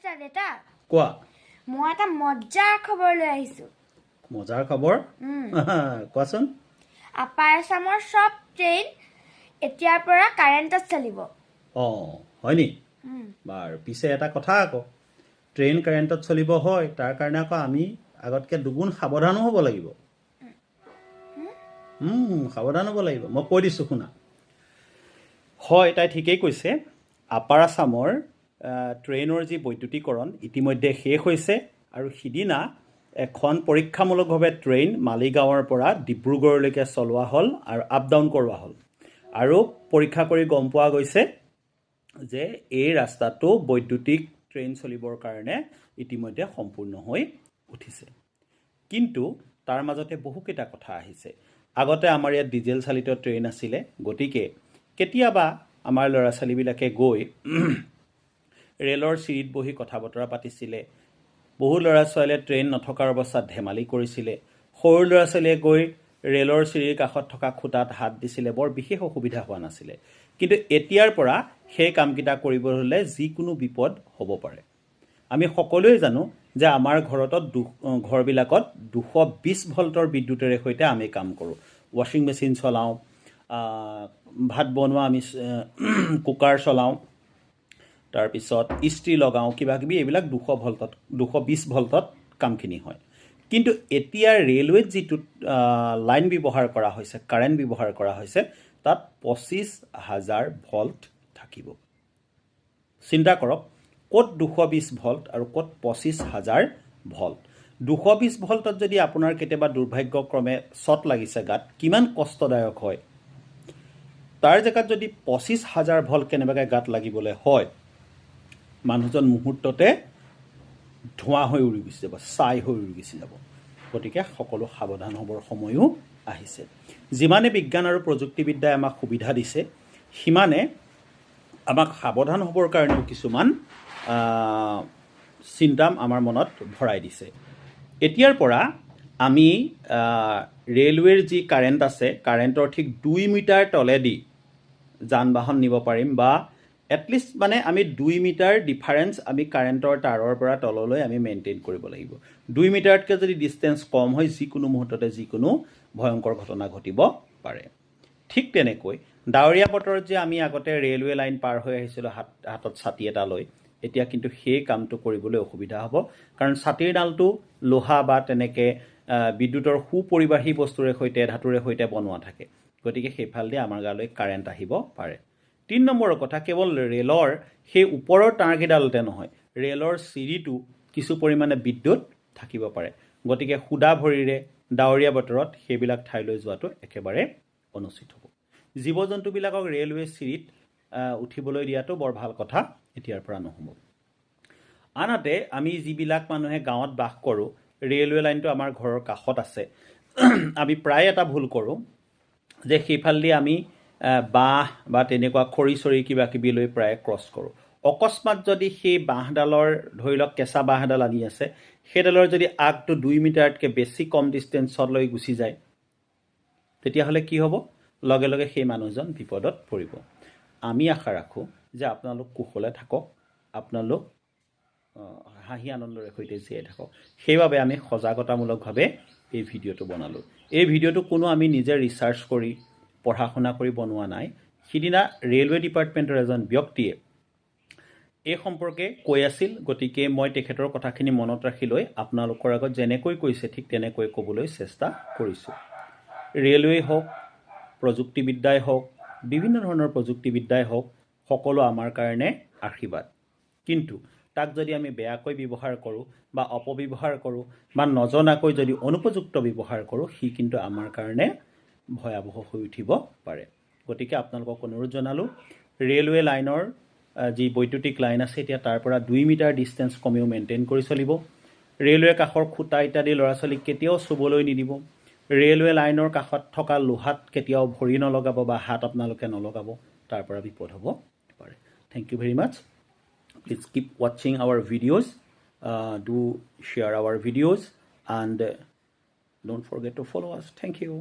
দেতা কোৱা মই এটা মজাৰ খবৰ লৈ আহিছো মজাৰ খবৰ কোৱাচোন আপাৰ আসামৰ সব ট্ৰেইন এতিয়াৰ পৰা কাৰেণ্টত চলিব হয় নি বাৰু পিছে এটা কথা আকৌ ট্ৰেইন কাৰেণ্টত চলিব হয় তাৰ কাৰণে আকৌ আমি আগতকৈ দুগুণ সাৱধানো হ'ব লাগিব সাৱধান হ'ব লাগিব মই কৈ দিছোঁ শুনা হয় তাই ঠিকেই কৈছে আপাৰ আসামৰ ট্ৰেইনৰ যি বৈদ্যুতিকৰণ ইতিমধ্যে শেষ হৈছে আৰু সিদিনা এখন পৰীক্ষামূলকভাৱে ট্ৰেইন মালিগাঁৱৰ পৰা ডিব্ৰুগড়লৈকে চলোৱা হ'ল আৰু আপ ডাউন কৰোৱা হ'ল আৰু পৰীক্ষা কৰি গম পোৱা গৈছে যে এই ৰাস্তাটো বৈদ্যুতিক ট্ৰেইন চলিবৰ কাৰণে ইতিমধ্যে সম্পূৰ্ণ হৈ উঠিছে কিন্তু তাৰ মাজতে বহুকেইটা কথা আহিছে আগতে আমাৰ ইয়াত ডিজেল চালিত ট্ৰেইন আছিলে গতিকে কেতিয়াবা আমাৰ ল'ৰা ছোৱালীবিলাকে গৈ ৰেলৰ চিৰিত বহি কথা বতৰা পাতিছিলে বহু ল'ৰা ছোৱালীয়ে ট্ৰেইন নথকাৰ অৱস্থাত ধেমালি কৰিছিলে সৰু ল'ৰা ছোৱালীয়ে গৈ ৰেলৰ চিৰিৰ কাষত থকা খুঁটাত হাত দিছিলে বৰ বিশেষ অসুবিধা হোৱা নাছিলে কিন্তু এতিয়াৰ পৰা সেই কামকেইটা কৰিব হ'লে যিকোনো বিপদ হ'ব পাৰে আমি সকলোৱে জানো যে আমাৰ ঘৰবিলাকত 220 ভল্টৰ বিদ্যুতেৰে সৈতে আমি কাম কৰোঁ ৱাশ্বিং মেচিন চলাওঁ ভাত বনোৱা আমি কুকাৰ চলাওঁ তাৰপিছত ইস্ত্ৰি লগাওঁ কিবাকিবি এইবিলাক 220 ভল্টত কামখিনি হয় কিন্তু এতিয়া ৰেলৱেত যিটো লাইন ব্যৱহাৰ কৰা হৈছে কাৰেণ্ট ব্যৱহাৰ কৰা হৈছে তাত 25,000 ভল্ট থাকিব চিন্তা কৰক ক'ত 220 ভল্ট আৰু ক'ত 25,000 ভল্ট 220 ভল্টত যদি আপোনাৰ কেতিয়াবা দুৰ্ভাগ্যক্ৰমে শ্বট লাগিছে গাত কিমান কষ্টদায়ক হয় তাৰ জেগাত যদি 25,000 ভল্ট কেনেবাকৈ গাত লাগিবলৈ হয় মানুহজন মুহূৰ্ততে ধোঁৱা হৈ উৰি গুচি যাব ছাই হৈ উৰি গুচি যাব গতিকে সকলো সাৱধান হ'বৰ সময়ো আহিছে যিমানে বিজ্ঞান আৰু প্ৰযুক্তিবিদ্যাই আমাক সুবিধা দিছে সিমানে আমাক সাৱধান হ'বৰ কাৰণেও কিছুমান চিন্তা আমাৰ মনত ভৰাই দিছে এতিয়াৰ পৰা আমি ৰেলৱেৰ যি কাৰেণ্ট আছে কাৰেণ্টৰ ঠিক 2 মিটাৰ তলেদি যান বাহন নিব পাৰিম বা এটলিষ্ট মানে আমি 2 মিটাৰ ডিফাৰেঞ্চ আমি কাৰেণ্টৰ তাৰৰ পৰা তললৈ আমি মেইনটেইন কৰিব লাগিব 2 মিটাৰতকৈ যদি ডিষ্টেঞ্চ কম হয় যিকোনো মুহূৰ্ততে যিকোনো ভয়ংকৰ ঘটনা ঘটিব পাৰে ঠিক তেনেকৈ ডাৱৰীয়া বতৰত যে আমি আগতে ৰেলৱে লাইন পাৰ হৈ আহিছিলোঁ হাতত ছাতি এটা লৈ এতিয়া কিন্তু সেই কামটো কৰিবলৈ অসুবিধা হ'ব কাৰণ ছাতিৰ ডালটো লোহা বা তেনেকৈ বিদ্যুতৰ সুপৰিবাহী বস্তুৰে সৈতে ধাতুৰে সৈতে বনোৱা থাকে গতিকে সেইফালেদি আমাৰ গালৈ কাৰেণ্ট আহিব পাৰে 3 নম্বৰৰ কথা কেৱল ৰেলৰ সেই ওপৰৰ তাঁৰকেইডালতে নহয় ৰেলৰ চিৰিটো কিছু পৰিমাণে বিদ্যুৎ থাকিব পাৰে গতিকে সুদা ভৰিৰে ডাৱৰীয়া বতৰত সেইবিলাক ঠাইলৈ যোৱাটো একেবাৰে অনুচিত হ'ব জীৱ জন্তুবিলাকক ৰেলৱে চিৰিত উঠিবলৈ দিয়াটো বৰ ভাল কথা এতিয়াৰ পৰা নহ'ব আনহাতে আমি যিবিলাক মানুহে গাঁৱত বাস কৰোঁ ৰেলৱে লাইনটো আমাৰ ঘৰৰ কাষত আছে আমি প্ৰায় এটা ভুল কৰোঁ যে সেইফালেদি আমি বাঁহ বা তেনেকুৱা খৰি চৰি কিবা কিবি লৈ প্ৰায় ক্ৰছ কৰোঁ অকস্মাত যদি সেই বাঁহডালৰ ধৰি লওক কেঁচা বাঁহডাল আনি আছে সেইডালৰ যদি আগটো 2 মিটাৰতকৈ বেছি কম ডিষ্টেঞ্চত লৈ গুচি যায় তেতিয়াহ'লে কি হ'ব লগে লগে সেই মানুহজন বিপদত পৰিব আমি আশা ৰাখোঁ যে আপোনালোক কুশলে থাকক আপোনালোক হাঁহি আনন্দৰে সৈতে জীয়াই থাকক সেইবাবে আমি সজাগতামূলকভাৱে এই ভিডিঅ'টো বনালোঁ এই ভিডিঅ'টো কোনো আমি নিজে ৰিচাৰ্চ কৰি পঢ়া শুনা কৰি বনোৱা নাই সিদিনা ৰেলৱে ডিপাৰ্টমেণ্টৰ এজন ব্যক্তিয়ে এই সম্পৰ্কে কৈ আছিল গতিকে মই তেখেতৰ কথাখিনি মনত ৰাখি লৈ আপোনালোকৰ আগত যেনেকৈ কৈছে ঠিক তেনেকৈ ক'বলৈ চেষ্টা কৰিছোঁ ৰেলৱে হওক প্ৰযুক্তিবিদ্যাই হওক বিভিন্ন ধৰণৰ প্ৰযুক্তিবিদ্যাই হওক সকলো আমাৰ কাৰণে আশীৰ্বাদ কিন্তু তাক যদি আমি বেয়াকৈ ব্যৱহাৰ কৰোঁ বা অপব্যৱহাৰ কৰোঁ বা নজনাকৈ যদি অনুপযুক্ত ব্যৱহাৰ কৰোঁ সি কিন্তু আমাৰ কাৰণে ভয়াৱহ হৈ উঠিব পাৰে গতিকে আপোনালোকক অনুৰোধ জনালোঁ ৰেলৱে লাইনৰ যি বৈদ্যুতিক লাইন আছে এতিয়া তাৰ পৰা 2 মিটাৰ ডিষ্টেঞ্চ কমেও মেইনটেইন কৰি চলিব ৰেলৱে কাষৰ খুঁটা ইত্যাদি ল'ৰা ছোৱালীক কেতিয়াও চুবলৈ নিদিব ৰেলৱে লাইনৰ কাষত থকা লোহাত কেতিয়াও ভৰি নলগাব বা হাত আপোনালোকে নলগাব তাৰ পৰা বিপদ হ'ব পাৰে thank you very much please keep watching our videos do share our videos and don't forget to follow us thank you